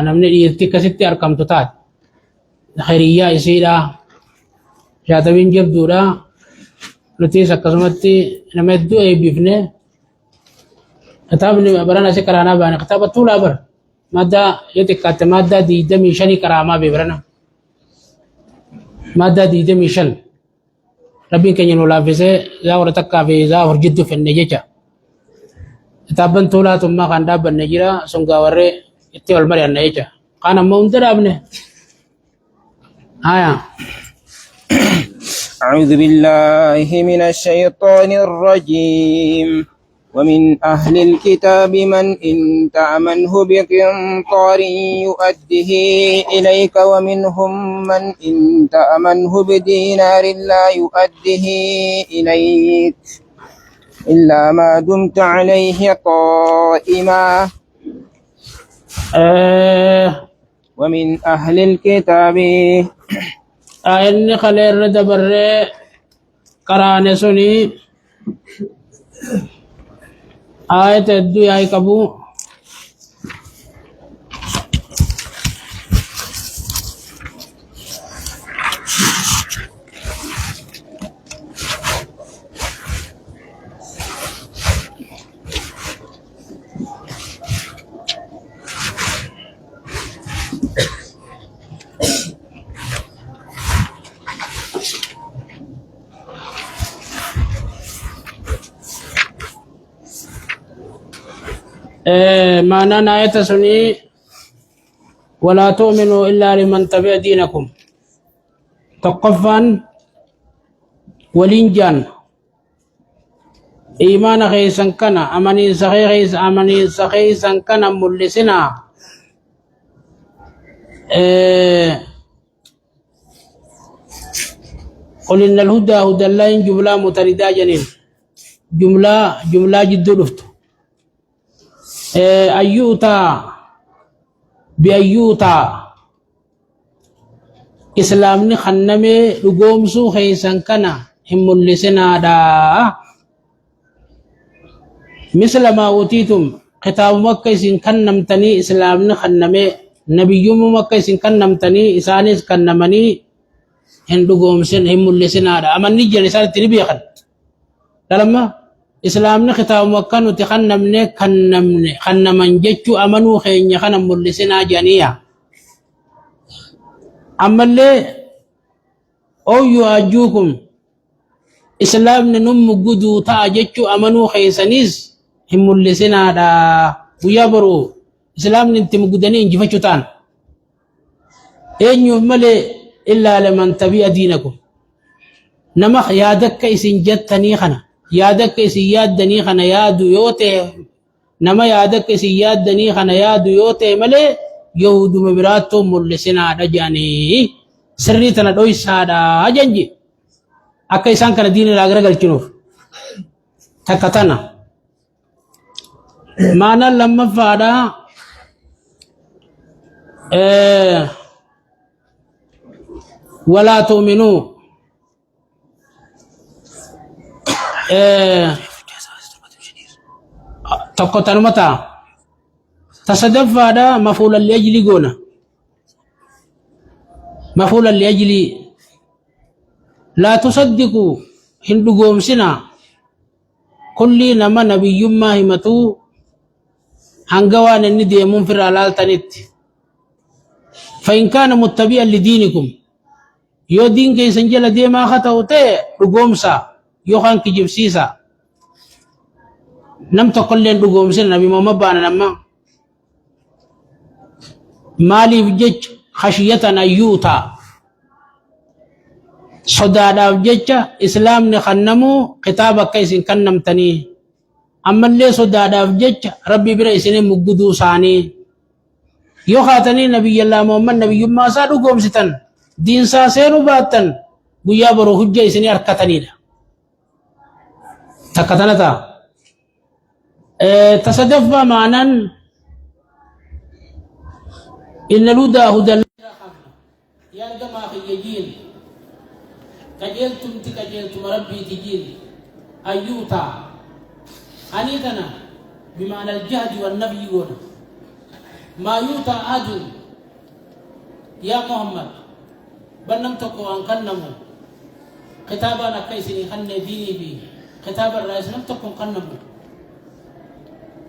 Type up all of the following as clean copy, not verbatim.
namni dhiirti akkasitti argamtu taate khayriyaa isiidha shaatabiin jabduudha nutis akkasumatti nama hedduu eebbifne kitaabni barana asi karaanaa baane kitaaba tuulaa bara madda yoo xiqqaatte madda 25 qaraamaa bee barana madda 25 rabbiin keenya nu laaffisee yaa warra takkaa fi yaa hojjiddu fenne jecha kitaaban tuulaa tummaa kan dhaabbanne jira sun gaa warree itti wal mari'anna jecha kaan ammoo hunda dhaabne haya أعوذ بالله من الشيطان الرجيم ومن أهل الكتاب من إن تأمنه بقنطار يؤده إليك ومنهم من إن تأمنه بدينار لا يؤده إليك إلا ما دمت عليه قائما ومن أهل الكتاب inni khaleerra dabarree qaraane suni ayata hedduu yaa'ii qabu معنى آية سني ولا تؤمنوا إلا لمن تبع دينكم تقفا ولنجان إيمان خيسا كان أمني سخيسا كان ملسنا قل إن الهدى هدى الله جملة متردة جنين جملة جد لفت أيوتا بأيوتا إسلامني خنمي لقومسو خيسان كنا هم اللسنا دا مثل ما أوتيتم خطاب مكة سن كنمتني إسلامني خنمي نبي مكة سن كنمتني إسانيس كنمني هن لقومسن هم اللسنا دا أما نجي لسالة تربية لما إسلامنا خطاب مكان وتخنمنا خنمن جتشو أمنو خين يخنم ملسنا جانيا أما اللي أو يواجوكم إسلامنا نم قدو تا جتشو أمنو خيسانيز هم ملسنا دا ويابرو إسلامنا انت مقدنين جفتشو تان إن يهمل إلا لمن تبع دينكم نمخ يادك إسن جتني خنا yaadakka isin yaaddanii kana yaadu yoo ta'e nama yaadakka isin yaaddanii kana yaadu yoo ta'e malee yahuduma biraattuu mul'isinaadha jedhanii sirrii tana dhoysaadha janji akka isaan kana diina irraa garagalchinuuf takka tana maanaan lammaffaadha walaa tu'minuu تقطن متى تصدف هذا مفعولا لأجل قونا مفعولا لأجل لا تصدقوا هندو قوم سنا كل نما نبي ما همتو هنقوان الندي منفر على التنت فإن كان متبعا لدينكم يو دين كي سنجل دي ما خطوته قوم سا يوخان كي جبسيسا نم تقلين دقوم سن نبي محمد بانا نما مالي بجج خشية أيوتا صدادا بجج إسلام نخنمو خطابك كيسن كنم تني أما اللي صدادا بجج ربي برا إسنين مقدو ساني يوخاتني نبي الله محمد نبي ما سا دقوم ستن دين سا سيرو باتن بيا برو حجة إسنين أركتني تكتنتا تصدف معنا إن الهدى هدى يا جماعة يجين كجلتم تكجلتم ربي تجين أيوتا أنيتنا بمعنى الجهد والنبي يقول ما يوتا أدو يا محمد بنم تكو أن كنمو كتابا نكيسني خن ديني بي كتاب الرئيس لم تكن قنمو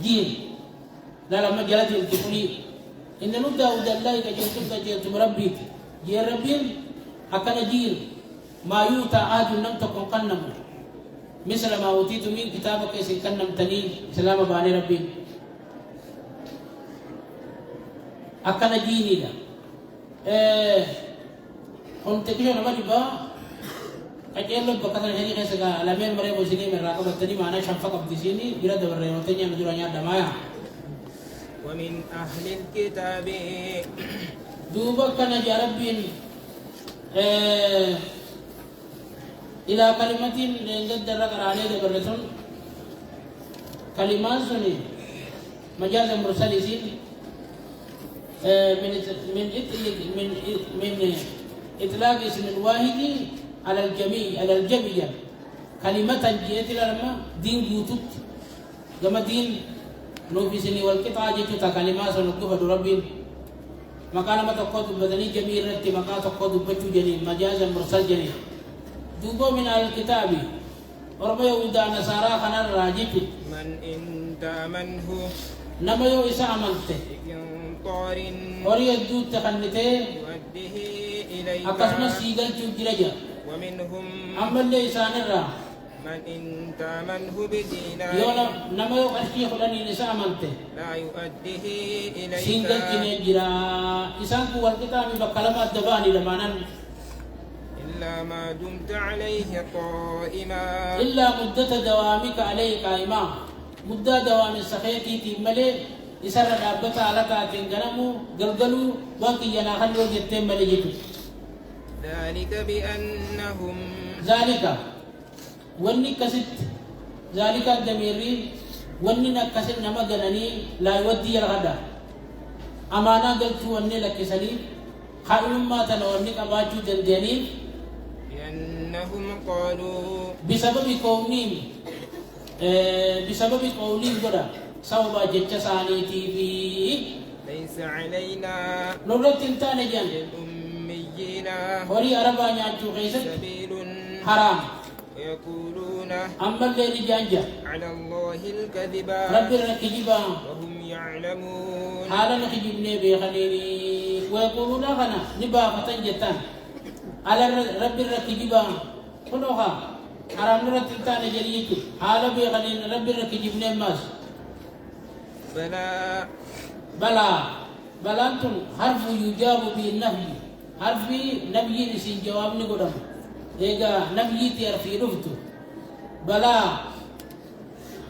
دين لا لما جلت الكفري إن نبدأ ودى الله كجلتم ربي جي ربين أكن جيل ما يوتا أدو لم تكن قنمو مثل ما أوتيت من كتابك يسي كنم تنين سلام باني ربي أكن جيني لا كنت كيشو نمالي با أجل بكتر هني كيسا لمن مري بوسيني من راكب التاني معنا شنفق بديسيني بيرد بريوتني مدرانيا دمايا ومن أهل الكتاب دوبا كان جربين إلى كلمة نجد درك راني دبرتون كلمات سني مجاز مرسلين من إطلاق اسم الواحد على الجميع على الجميع كلمة جيت لما دين جوتت كما دين نوفيسني والقطعة جيت كلمات سنكتب ربين مكان ما تقود بدني جميع رت مكان تقود بچو جني مجاز مرسل جني دوبو من الكتاب وربا يودا نصارى خنا راجيت من إن تأمنه نما يو إسا عملته بقنطار وريدو تخنته يؤديه إليك أقسم سيغل تجرجا ومنهم أما اللي إسان الرا من إن تأمنه بدينار يولا نما يو أشكي خلاني نسا عملته لا يؤديه إليك سيغل تنجرا إسان قوال كتابي بكلمات دباني لمانا إلا ما دمت عليه قائما إلا مدة دوامك عليك قائما مدة دوام السخيتي تملي إسر رابطة على كاتين جنمو قلقلو باقي يناخلو جتين ملي جتو ذلك بأنهم ذلك وني كسد ذلك الدميري وني نكسد نما جناني لا يودي الغدا أمانا قلت وني لكسني خائن ما تنوني كباجو دنديني بأنهم قالوا بسبب قومهم بسبب قولهم قدا سوى جتش سانيتي في ليس علينا نورت انتان جان الأميين وري عربا نياتو خيست سبيل حرام ويقولون أما اللي جانجا على الله الكذب رب الركجبا وهم يعلمون حالا نخجبني بخليني ويقولون خنا نبا فتنجتان على رب الركجبا خلوها حرام نورت انتان جريكي حالا بخليني رب الركجبني ماس بلا أنتم حرف يجاب بالنفي حرف نبي نسين جواب نقدم إيجا نبي تيرفي رفتو بلا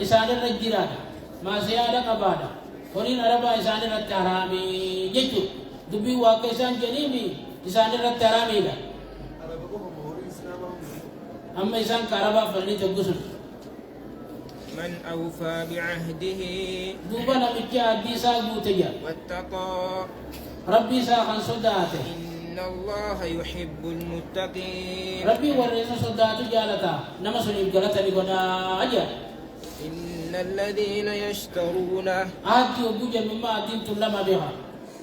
إسان الرجرات ما سيادة قبادة ورين عربا إسان الرتارامي جيتو دبي واقع إسان جنيمي إسان الرتارامي لا أما إسان كاربا فلني تقصر من أوفى بعهده دوبنا مجا دي ساقو تجا واتقى ربي ساخن صداته إن الله يحب المتقين ربي ورث صداته جالتا نما سنيب جالتا لقنا أجا إن الذين يشترون آدي وبوجا مما آدين تلما بها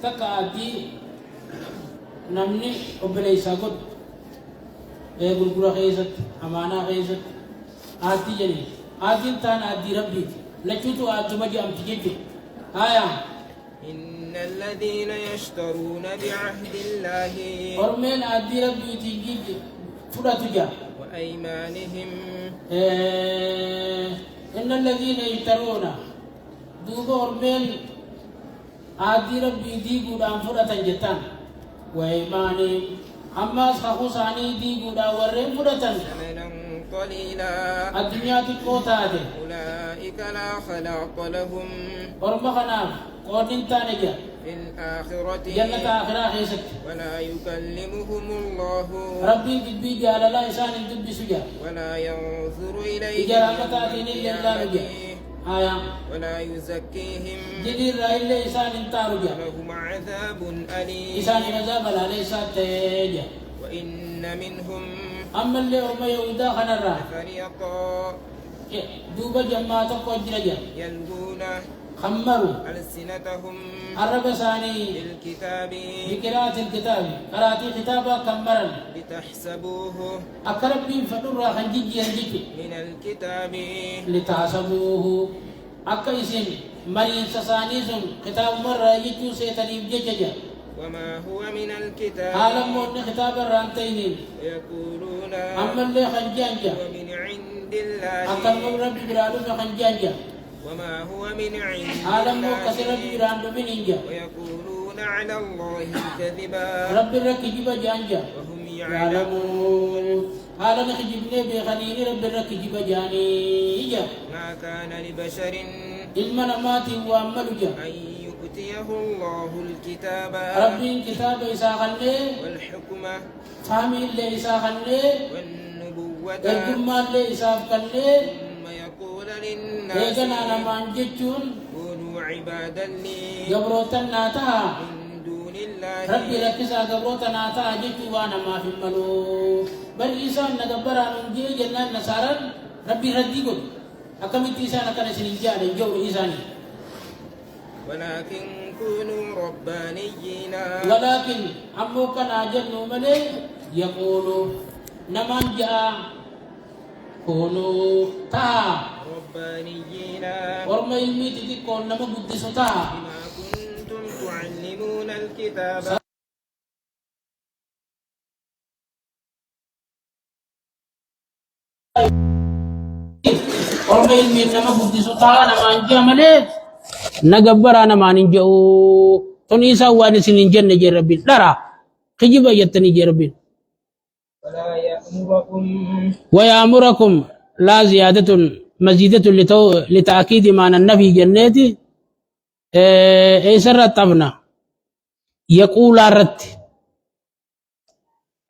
تكا آدي نمني وبلي ساقود قلقرا خيزت أمانا خيزت آدي جني آدين تان آدي ربي لچوتو آدي مجي أمتجيجو آيا إن الذين يشترون بعهد الله ورمين آدي ربي تجيج فلا تجا وأيمانهم إن الذين يشترون دوبا ورمين آدي ربي ديقو دام فلا تنجتان وأيمانهم أما سخصاني ديقو دا ورين فلا تنجتان ثمنا قليلا الدنيا تقوتاته أولئك لا خلاق لهم ورمخنا قوتين تانجا في الآخرة جنة آخرة خيست ولا يكلمهم الله ربي قد على لا إنسان الدب سجا ولا ينظر إليهم إجارة تاتين إلا الله رجا آية ولا يزكيهم جدير إلا إنسان تارجا لهم عذاب أليم إنسان عذاب لا ليس تيجا وإن منهم أما اللي هم يودا خنرا فريقا دوبا جماعة قجرجا يلقون خمروا ألسنتهم الرب ثاني بالكتاب بقراءة الكتاب قراتي كتابا كمرا لتحسبوه أكربين فنورا خنجي ينجي من الكتاب لتحسبوه أكيسين مرين سسانيسون كتاب مرة يجو سيتني بجججا وما هو من الكتاب عالم مون كتاب الرانتين ويقولون أما اللي خنجانجا هو من عند الله أكرم ربي برادو خنجانجا وما هو من عند عالم مون الله كسر ربي برادو بنينجا ويقولون على الله كذبا ربي ركي جيبا جانجا وهم يعلمون يعلمون عالم خجبني بخليل ربي ركي جيبا جاني ما كان لبشر علما نماتي وأملجا أن يؤتيه الله الكتاب ربي كتاب إساقني والحكمة فهمي اللي إساقني والنبوة الجمع اللي إساقني ثم يقول للناس إيجانا نمان جتشون كونوا عبادا لي جبروتا ناتا من دون الله ربي لكسا جبروتا ناتا جتشو وانا ما في الملو بل إيسان نقبرا ننجي جنان نصارا ربي ردي قل أكمل إيسان كان سنجا لنجو إيساني ولكن كونوا ربانيين ولكن أمو كان أجل ملي يقول نمان جاء كونوا تا ربانيين ورما يميت تكون نما قدسوا تا بما كنتم تعلمون الكتاب ورما يميت نما قدسوا تا نمان جاء ملي نقبرا نمان جاء تنيسا واني سنين جنة جربين لرا خجبا يتني جربين ولا يأمركم ويأمركم لا زيادة مزيدة لتأكيد معنى النفي جناتي ايسر الطبنا يقول الرد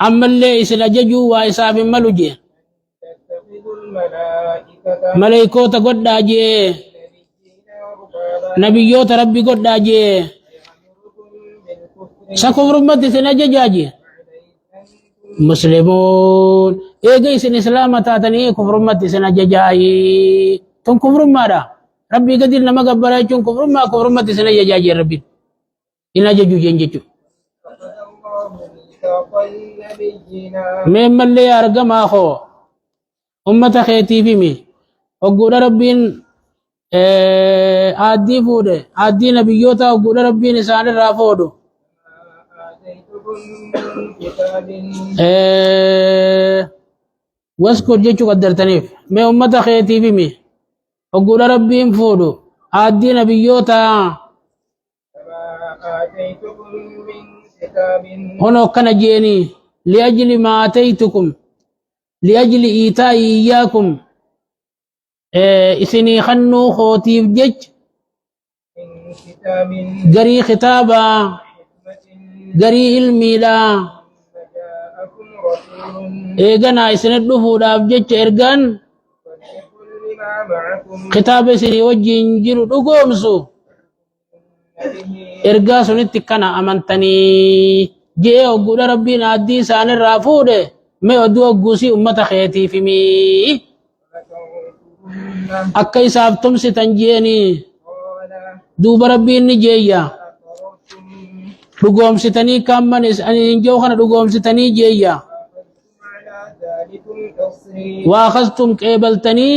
أما اللي إسلا ججو وإساب ملوجي تتخذوا الملائكة ملائكوتا قد أجي نبيين أربابا نبيوت ربي قد أجي يأمركم بالكفر سكفر مدي سنجاجي بعد إذ أنتم مسلمون إيه سن إسلام تاتني كفر مدي سنجاجي تن كفر ماذا ربي قدر نما قبرا يجون كفر مدي سنجاجي ربي إنا ججو جنججو أخذ الله ميثاق النبيين مما اللي أرقم أخو أمة خيتي في مي وقول ربين آدي فود آدي نبيوتا وقول ربين إسان الرافودو آتيتكم من كتاب واسكت جيشو قدر تنيف مي أمة خيتي في مي وقول ربين فودو آدي نبيوتا كما آتيتكم من كتاب هنا كان جيني لأجل ما آتيتكم لأجل إيتائي إياكم إسني خنو خوتيف جيش من كتاب قري خطابا حكمة قري علمي لا جاءكم رسول إيغانا إسند دفوداف جيش إرغان وليكن لما معكم خطاب سني وجين جيرو دغومسو به إرغا سنتي كان أمانتني جي أقول ربنا أدي سان الرافود ما أدو أقوسي أمة خيتي في مي لتنصرن أكا إساف تمسي تنجيني قال دوب ربي جيا أقررتم دغومسي تني كامن أن جوخنا دغومسي تني جيا وأخذتم على ذلكم إصري وأخذتم كيبلتني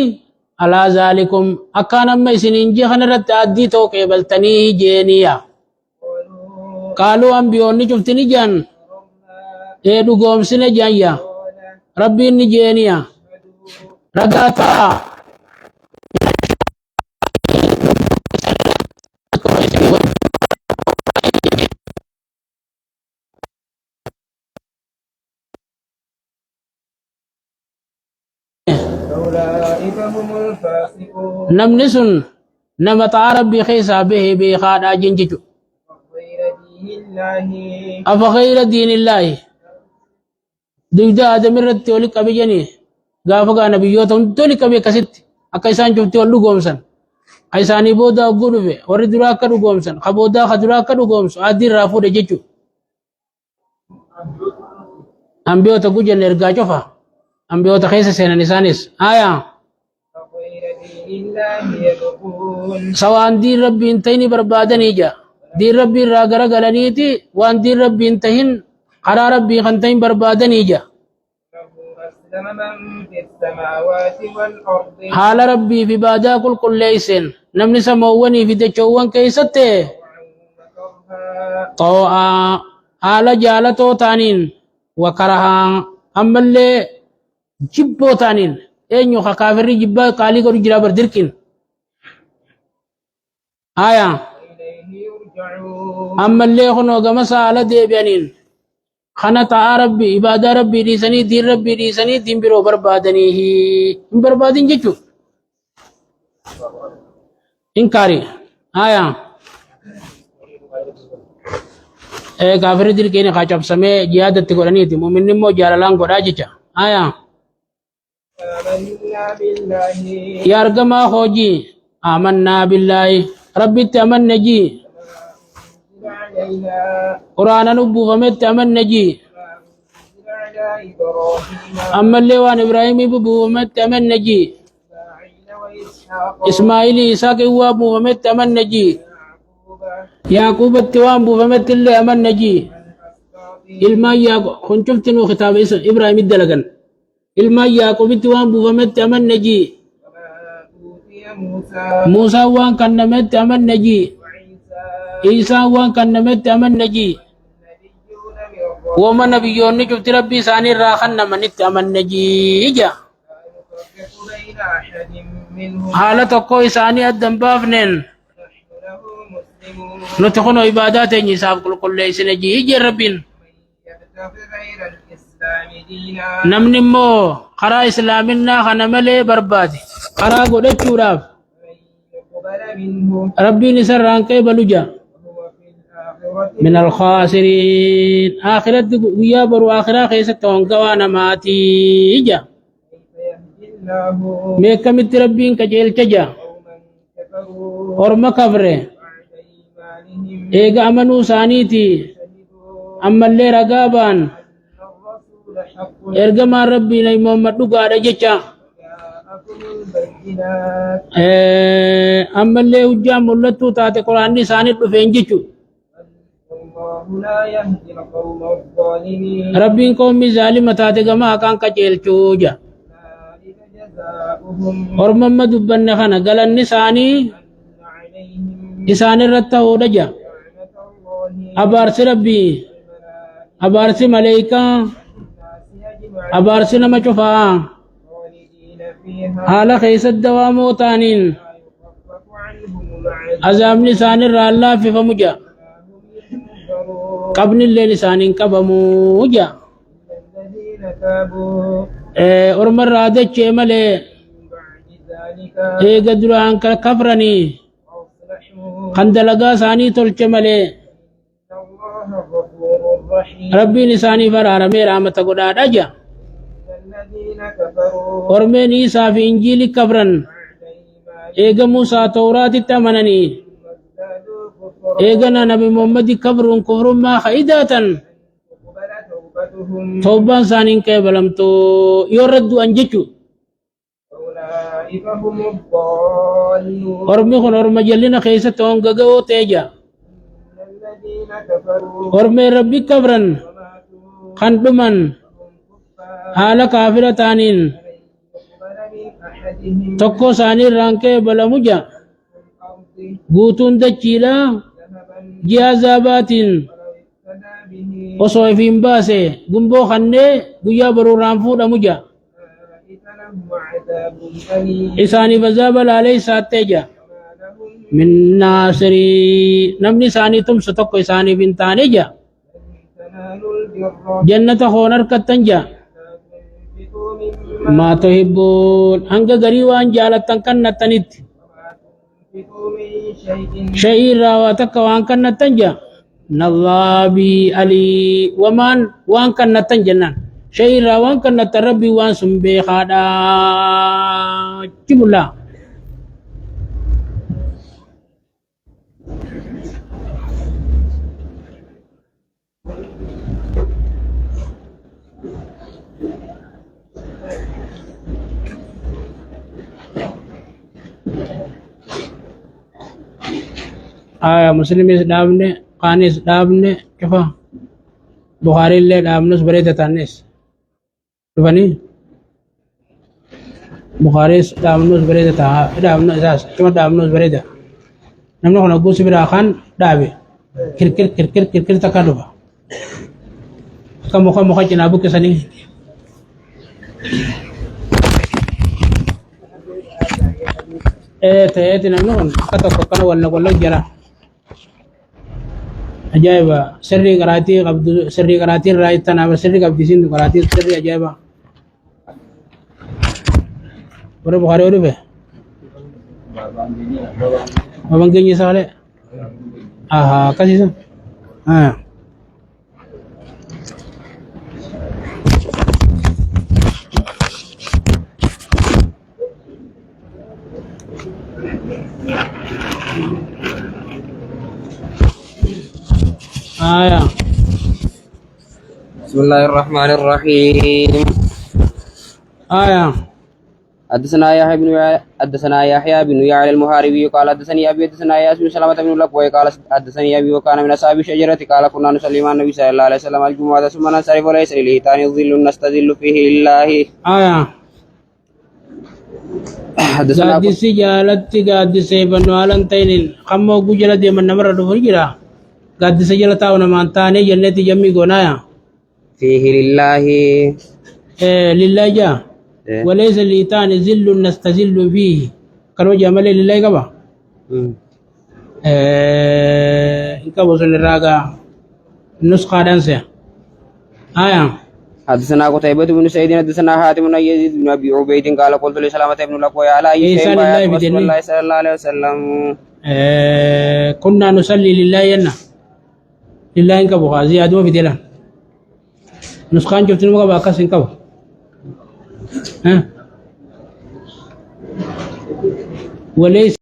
على ذلكم أكان ما سنين جهنا رت أدي تو كيبلتني جينيا قالوا قالوا أنبيوني شفتني جان أقررنا إيه دغومسي نجايا قال ربي نجينيا اشهدوا رقاتا أولئك هم الفاسقون نمنسن نما تعرب بخيسا به بخادا جنججو غير دين الله أفغير دين الله دجدا آدم الرد ولك أبي جني غافقا نبيوتهم تولك أبي كست أكيسان جبت ولو قومسن أيساني بودا قلوبي ورد راكا قومسن خبودا خدراكا قومس عادي رافو ججو أنبيوتا قجن إرقا جفا أنبيوتا خيسا سينا نسانيس آية غير دين الله يبغون سواء دين ربي انتهيني بربادني جا دين ربي راغر غلنيتي وان دين ربي انتهين قرار ربي خنتين بربادني جا له أسلم من في السماوات والأرض حال ربي في بادا كل ليسن نمني سمووني في دچوان كيسته وكرها طوعا حال جالتو تانين وكرها أما اللي جبو تانين اينيو خكافر جبا قالي قد جرا بردركين آية إليه يرجعون أما اللي خنو غمسا على ديبيانين خنا تعا ربي عبادة ربي ديساني دين ربي ديساني دين برو بربادنيه ان بربادين جيچو انكاري آية اے کافر دل کینی خاچب سمے جیادت قرآنی تھی مومن نمو جالالان قرآ جیچا آية آمنا بالله يا ارگما خوجي آمنا بالله ربي تأمن نجي أنزل علينا قرآن نبو فمت تأمن نجي ما أنزل على إبراهيم أما اللي وان إبراهيم ببو فمت تأمن نجي وإسماعيل وإسحاق إسماعيل إساق وابو فمت تأمن نجي ويعقوب يعقوب التوام بو فمت اللي أمن نجي والأسباط ilma yaaqub kun cuftinu kitaaba isa ibrahim dalagan ilma yaaqubitti waan buufametti aman naji وما أوتي موسى muusaa waan kannametti aman naji وعيسى iisaan waan kannametti aman naji النبيون من ربهم wama nabiyyoonni cufti rabbii isaanii irraa kannamanitti aman naji ija لا نفرق بين أحد منهم haala tokko isaanii addan baafneen نحن له مسلمون nuti kuno ibaadaa teenya isaaf qulqulleessine ije rabbiin من يبتغ غير الإسلام دينا namni immoo karaa islaaminaa kana malee barbaade karaa godhachuudhaaf فلن يقبل منه rabbiin isarraan qeebalu ja وهو في الآخرة من الخاسرين آخرت ويا برو آخرة خيسة تونقوا نماتي جا كيف يهدي الله ميكمت ربين كجيل تجا قوما كفروا ورما كفره بعد إيمانهم إيغا أمنو سانيتي شهدوا أما اللي رقابان أن الرسول حق إرقما ربي لي محمد لقا رجتا جاءكم البينات أما اللي وجا ملتو تاتي قرآن سانيت فين جيشو والله لا يهدي القوم الظالمين ربين قومي ظالمة تاتي قما كان كجيل جا ذلك جزاؤهم ورما مدبن خنا قال النساني أن عليهم إسان الرتاو رجا لعنة الله أبارس ربي والملائكة أبارس ملائكة والناس أجمعين أبارس نما شفا خالدين فيها حال خيس الدوام وطانين لا يخفف عنهم العذاب عذاب لسان الرالله في فمجا ولا هم ينظرون قبل اللي لسان كبموجا الذين تابوا أرم الرادة ملي من بعد ذلك قدر عنك كفرني وأصلحوا خندلقا ساني تلك ملي إن الله غفور رحيم ربي لساني فرار رحمة قداد أجا إن الذين كفروا ورمين إيسا في إنجيل كفرن بعد إيمانهم موسى توراة التمنني وازدادوا كفرا إيغنا نبي محمد كفر ما خيداتا تقبل توبتهم توبان سانين كيبلمتو يردو أنجتو أولئك هم الضالون ormi kun orma jallina keessatti hongaga'oo ta'e jira إن الذين كفروا ormi rabbi kabran وماتوا kan dhuman وهم كفار haala kaafira ta'aniin فلن يقبل من أحدهم tokko isaanii irraan qeebalamu jira الأرض guutuun dachiidha ذهبا ji'a azaabaatiin ولو افتدى به osoo ifiin baase gumboo kannee guyyaa baruuraan fuudhamu jira أولئك لهم عذاب أليم isaaniif azaaba laalee isaattee jira وما لهم min naasirii namni isaanii tumsu tokko isaaniif hin taane jira لن تنالوا البر jannata hoon harkattan jira حتى تنفقوا مما maa tuhibbuun hanga garii waan jaalattan kannattanitti وما تنفقوا من شيء شيء راواتك وان كان تنجا نظابي علي وان كان تنجنا شيء راوان كان تربي وان سنبي خادا جبلا مسلم دابني قانيس دابني كفا بخاري اللي دابنس بريدة تانيس شوفني بخاري دابنس بريدة تا دابنس اساس كما دابنس بريدة نمنا هنا قوس برا خان دابي كر كر كر كر كر كر تكالوبا كم مخا جنابو كسني تأتي نمنا كتو كنا ولا جرا أجايبا سري قراتي قبض سري قراتي رايت تنا سري قبض سين قراتي سري أجايبا ورا بخاري ورا به ما بنجي سالة كذي بسم الله الرحمن الرحيم. حدثنا يحيى بن يعلى المحاربي قال حدثني ابي حدثنا ياس بن سلمة بن لقوي قال حدثني ابي وكان من اصحاب الشجرة قال كنا نصلي مع النبي صلى الله عليه وسلم الجمعة ثم ننصرف وليس للهيتان ظل نستظل فيه لله. حدثنا قدسي جالتي قدسي بن والنتين خمو جلد من نمر دفرجرا قدسي جلتا ونمانتاني جنتي جمي غنايا فيه لله لله جا وليس للهيتان ظل نستظل فيه كانوا جمال لله كبا إنك وصل الراجع نسخة دانسة حدثنا قتيبة بن سعيد حدثنا حاتم بن يزيد بن ابي عبيد قال قلت لسلامة بن لقوي على اي شيء رسول الله صلى الله عليه وسلم كنا نصلي لله ينا لله إنك بخا زيادة في دلان نسخان جبتنا مقا باقاس إنك وليس